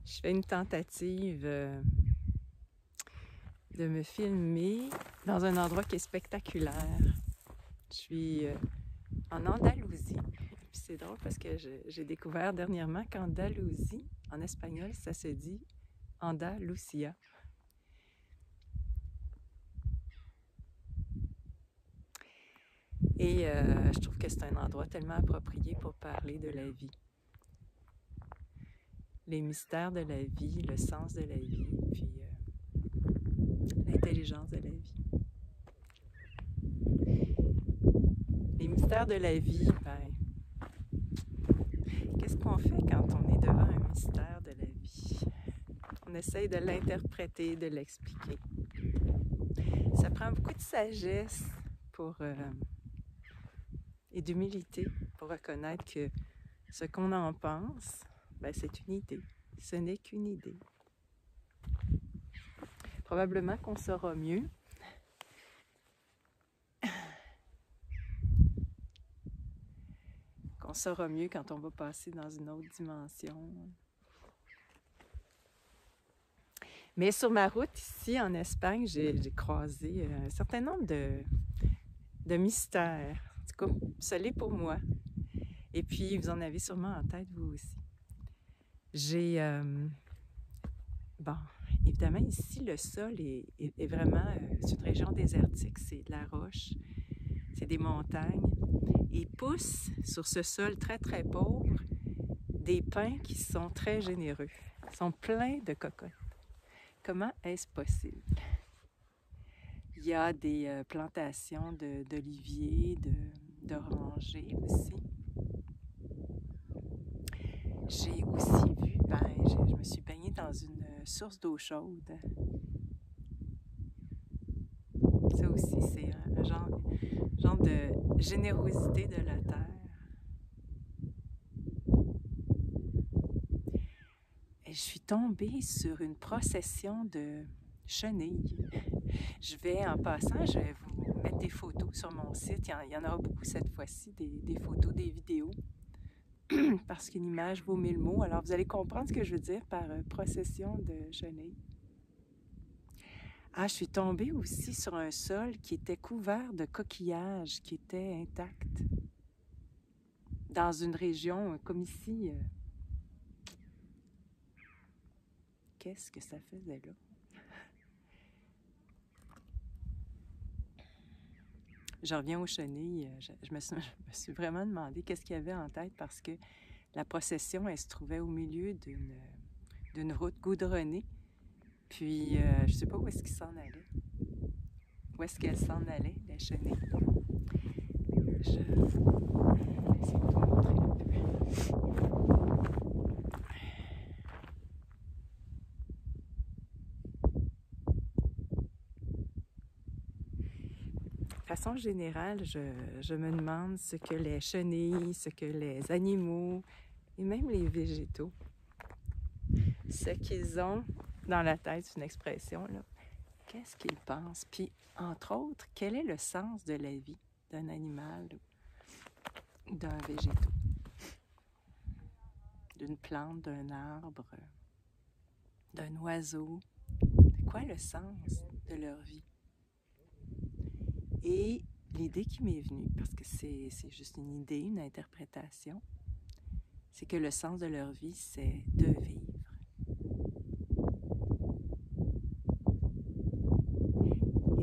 Je fais une tentative de me filmer dans un endroit qui est spectaculaire. Je suis en Andalousie. Puis c'est drôle parce que j'ai découvert dernièrement qu'Andalousie, en espagnol, ça se dit Andalusia. Et je trouve que c'est un endroit tellement approprié pour parler de la vie. Les mystères de la vie, le sens de la vie, puis l'intelligence de la vie. Les mystères de la vie, ben, qu'est-ce qu'on fait quand on est devant un mystère de la vie? On essaye de l'interpréter, de l'expliquer. Ça prend beaucoup de sagesse et d'humilité pour reconnaître que ce qu'on en pense, ben, c'est une idée. Ce n'est qu'une idée. Probablement qu'on saura mieux. Qu'on saura mieux quand on va passer dans une autre dimension. Mais sur ma route ici en Espagne, j'ai croisé un certain nombre de mystères. En tout cas, ça l'est pour moi. Et puis, vous en avez sûrement en tête, vous aussi. Bon, évidemment, ici, le sol est vraiment... c'est une région désertique, c'est de la roche, c'est des montagnes. Et poussent sur ce sol très, très pauvre des pins qui sont très généreux. Ils sont pleins de cocottes. Comment est-ce possible? Il y a des plantations d'oliviers, d'orangers aussi. J'ai aussi vu, je me suis baignée dans une source d'eau chaude. Ça aussi, c'est un genre de générosité de la terre. Et je suis tombée sur une procession de chenilles. En passant, je vais vous mettre des photos sur mon site. Il y en aura beaucoup cette fois-ci, des photos, des vidéos. Parce qu'une image vaut 1000 mots. Alors, vous allez comprendre ce que je veux dire par procession de chenilles. Ah, je suis tombée aussi sur un sol qui était couvert de coquillages, qui étaient intacts. Dans une région comme ici. Qu'est-ce que ça faisait là? Je reviens aux chenilles. Je me suis vraiment demandé qu'est-ce qu'il y avait en tête parce que la procession, elle se trouvait au milieu d'une route goudronnée. Puis, je ne sais pas où est-ce qu'ils s'en allaient. Où est-ce qu'elles s'en allaient, les chenilles? Je vais essayer de vous montrer un peu. De façon générale, je me demande ce que les chenilles, ce que les animaux et même les végétaux, ce qu'ils ont dans la tête, c'est une expression, là. Qu'est-ce qu'ils pensent? Puis, entre autres, quel est le sens de la vie d'un animal ou d'un végétaux? D'une plante, d'un arbre, d'un oiseau? C'est quoi le sens de leur vie? Et l'idée qui m'est venue, parce que c'est juste une idée, une interprétation, c'est que le sens de leur vie, c'est de vivre.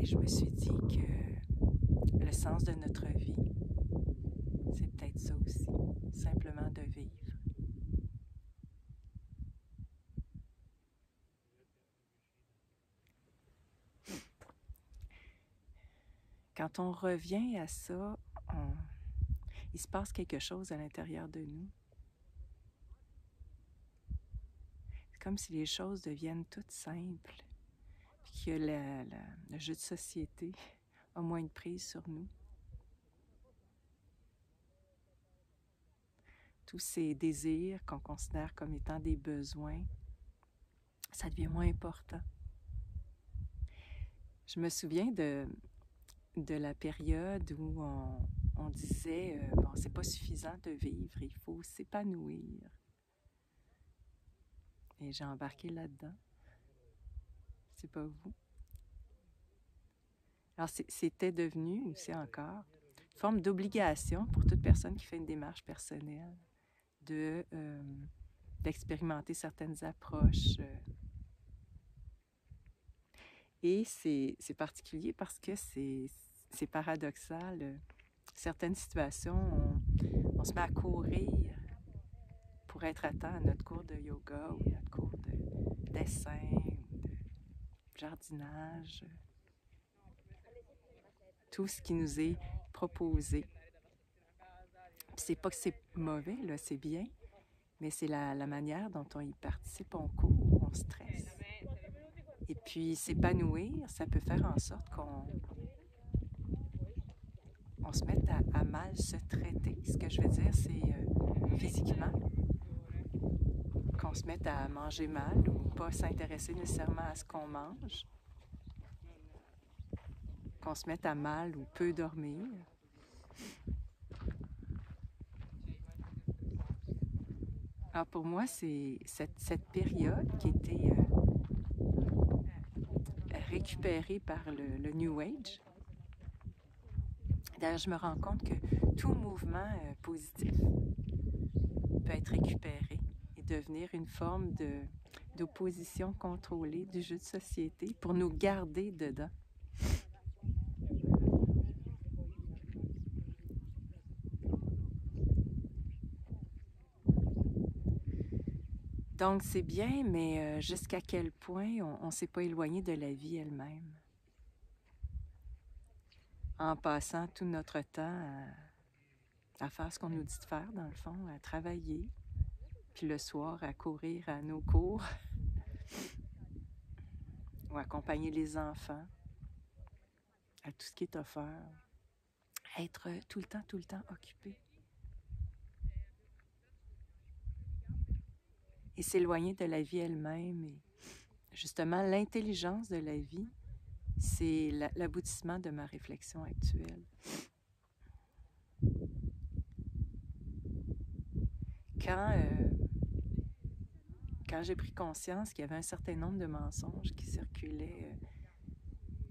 Et je me suis dit que le sens de notre vie, c'est peut-être ça aussi, simplement de vivre. Quand on revient à ça, il se passe quelque chose à l'intérieur de nous. C'est comme si les choses deviennent toutes simples, puis que le jeu de société a moins de prise sur nous. Tous ces désirs qu'on considère comme étant des besoins, ça devient moins important. Je me souviens de la période où on disait bon, c'est pas suffisant de vivre, il faut s'épanouir. Et j'ai embarqué là-dedans. C'est pas vous. Alors, c'était devenu, ou c'est encore, une forme d'obligation pour toute personne qui fait une démarche personnelle d'expérimenter certaines approches. Et c'est particulier parce que c'est paradoxal. Certaines situations, on se met à courir pour être à temps à notre cours de yoga ou notre cours de dessin ou de jardinage. Tout ce qui nous est proposé. C'est pas que c'est mauvais, là, c'est bien, mais c'est la manière dont on y participe, on court, on stresse. Et puis s'épanouir, ça peut faire en sorte qu'on se mette à mal se traiter. Ce que je veux dire, c'est physiquement, qu'on se mette à manger mal ou pas s'intéresser nécessairement à ce qu'on mange, qu'on se mette à mal ou peu dormir. Alors pour moi, c'est cette période qui était récupérée par le New Age. D'ailleurs, je me rends compte que tout mouvement positif peut être récupéré et devenir une forme d'opposition contrôlée du jeu de société pour nous garder dedans. Donc c'est bien, mais jusqu'à quel point on ne s'est pas éloigné de la vie elle-même en passant tout notre temps à faire ce qu'on nous dit de faire, dans le fond, à travailler, puis le soir à courir à nos cours ou accompagner les enfants à tout ce qui est offert, être tout le temps occupé. Et s'éloigner de la vie elle-même. Et justement, l'intelligence de la vie, c'est l'aboutissement de ma réflexion actuelle. Quand j'ai pris conscience qu'il y avait un certain nombre de mensonges qui circulaient,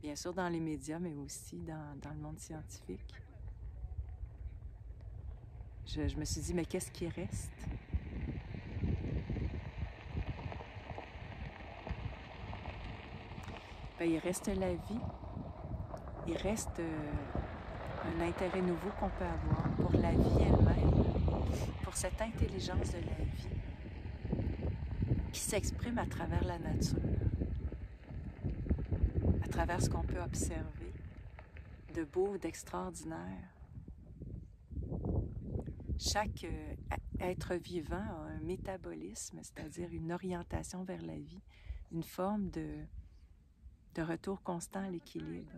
bien sûr dans les médias, mais aussi dans le monde scientifique, je me suis dit, mais qu'est-ce qui reste? Ben, il reste la vie, il reste un intérêt nouveau qu'on peut avoir pour la vie elle-même, pour cette intelligence de la vie qui s'exprime à travers la nature, à travers ce qu'on peut observer de beau, d'extraordinaire. Chaque être vivant a un métabolisme, c'est-à-dire une orientation vers la vie, une forme de retour constant à l'équilibre.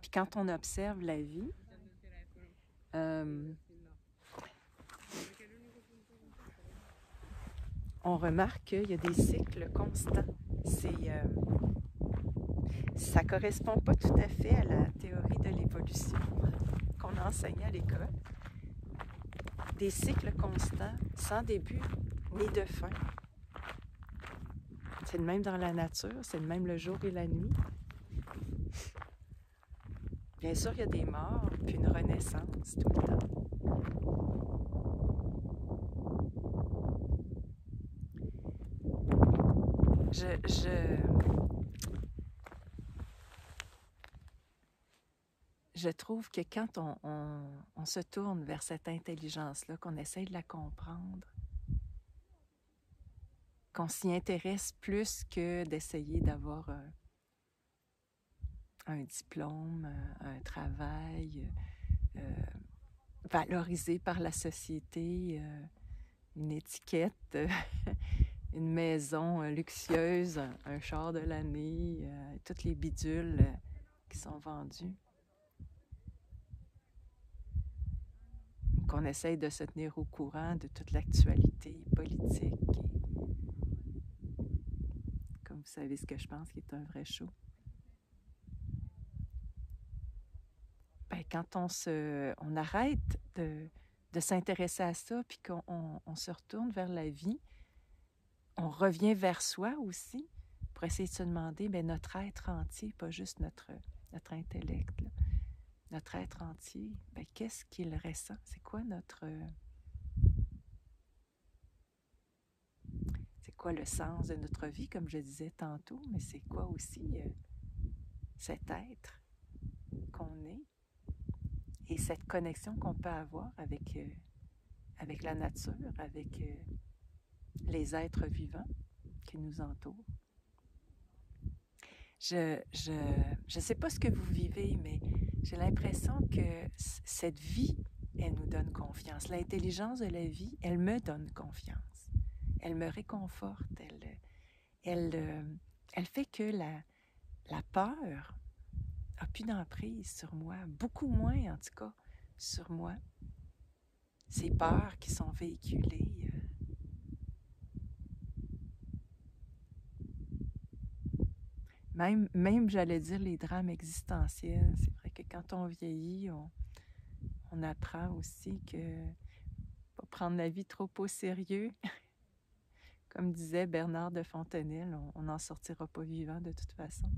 Puis quand on observe la vie, on remarque qu'il y a des cycles constants. Ça ne correspond pas tout à fait à la théorie de l'évolution qu'on enseignait à l'école. Des cycles constants, sans début ni de fin. C'est le même dans la nature, c'est le même le jour et la nuit. Bien sûr, il y a des morts, puis une renaissance tout le temps. Je trouve que quand on se tourne vers cette intelligence-là, qu'on essaye de la comprendre, qu'on s'y intéresse plus que d'essayer d'avoir un diplôme, un travail valorisé par la société, une étiquette, une maison luxueuse, un char de l'année, toutes les bidules qui sont vendus. Qu'on essaye de se tenir au courant de toute l'actualité politique. Comme vous savez ce que je pense qui est un vrai show. Ben, quand on arrête de s'intéresser à ça, puis qu'on se retourne vers la vie, on revient vers soi aussi pour essayer de se demander, bien, notre être entier, pas juste notre intellect, là, notre être entier, bien, qu'est-ce qu'il ressent? C'est quoi c'est quoi le sens de notre vie, comme je disais tantôt, mais c'est quoi aussi cet être qu'on est et cette connexion qu'on peut avoir avec la nature, avec les êtres vivants qui nous entourent. Je sais pas ce que vous vivez, mais j'ai l'impression que cette vie, elle nous donne confiance. L'intelligence de la vie, elle me donne confiance. Elle me réconforte. Elle fait que la peur a plus d'emprise sur moi, beaucoup moins en tout cas sur moi. Ces peurs qui sont véhiculées. Même j'allais dire, les drames existentiels. C'est vrai que quand on vieillit, on apprend aussi que pas prendre la vie trop au sérieux. Comme disait Bernard de Fontenelle, on n'en sortira pas vivant de toute façon.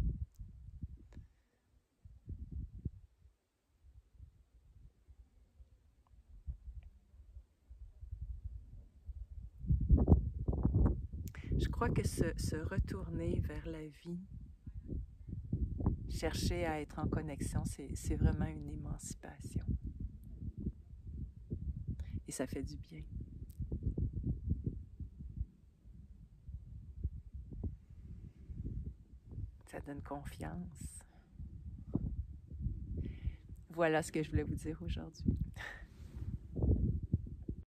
Je crois que se retourner vers la vie, chercher à être en connexion, c'est vraiment une émancipation. Et ça fait du bien. Ça donne confiance. Voilà ce que je voulais vous dire aujourd'hui.